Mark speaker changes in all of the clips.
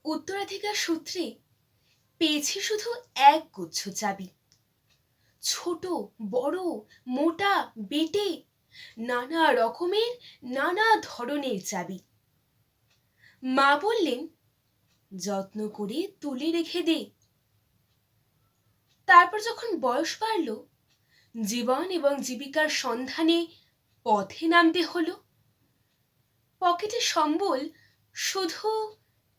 Speaker 1: উত্তরাধিকার সূত্রে পেয়েছি শুধু এক গুচ্ছ চাবি। ছোট বড় মোটা বেটে নানা রকমের নানা ধরনের চাবি। মা বললেন, যত্ন করে তুলে রেখে দে। তারপর যখন বয়স বাড়ল, জীবন এবং জীবিকার সন্ধানে পথে নামতে হলো, পকেটে সম্বল শুধু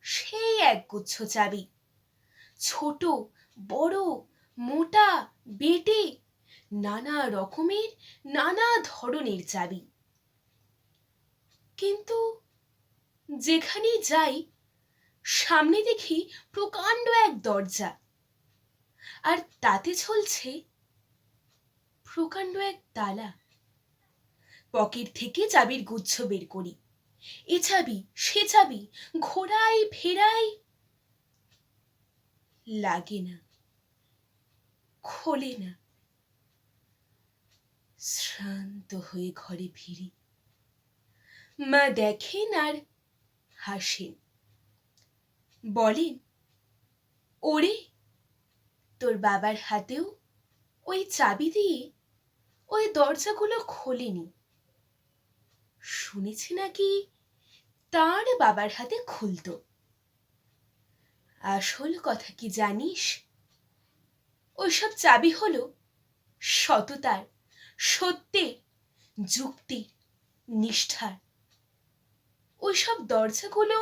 Speaker 1: সেই একগুচ্ছ চাবি। ছোট বড় মোটা বেটে নানা রকমের নানা ধরনের চাবি। কিন্তু যেখানেই যাই, সামনে দেখি প্রকাণ্ড এক দরজা, আর তাতে ঝুলছে প্রকাণ্ড এক তালা। পকেট থেকে চাবির গুচ্ছ বের করি, এ চাবি সে চাবি ঘোরাই ফেরাই, লাগে না, খোলে না। শ্রান্ত হয়ে ঘরে ফিরি। মা দেখেন আর হাসেন, বলেন, ওরে, তোর বাবার হাতেও ওই চাবি দিয়ে ওই দরজাগুলো খোলেনি। শুনেছি নাকি তার বাবার হাতে খুলতো। আসল কথা কি জানিস? ওইসব চাবি হলো সততার, সত্যের, যুক্তির, নিষ্ঠার। ওইসব দরজাগুলো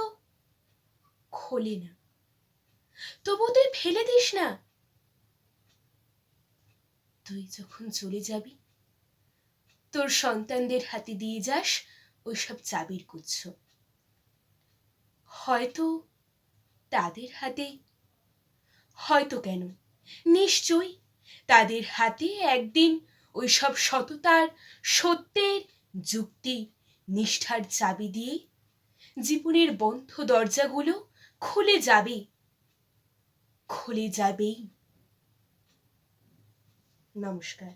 Speaker 1: খোলে না, তবু তুই ফেলে দিস না। তুই যখন চলে যাবি, তোর সন্তানদের হাতে দিয়ে যাস ওইসব চাবির গুচ্ছ। হয়তো তাদের হাতে, হয়তো কেন, নিশ্চয়ই তাদের হাতে একদিন ওইসব সততার, সত্যের, যুক্তি, নিষ্ঠার চাবি দিয়ে জীবনের বন্ধ দরজাগুলো খুলে যাবে, খুলে যাবেই। নমস্কার।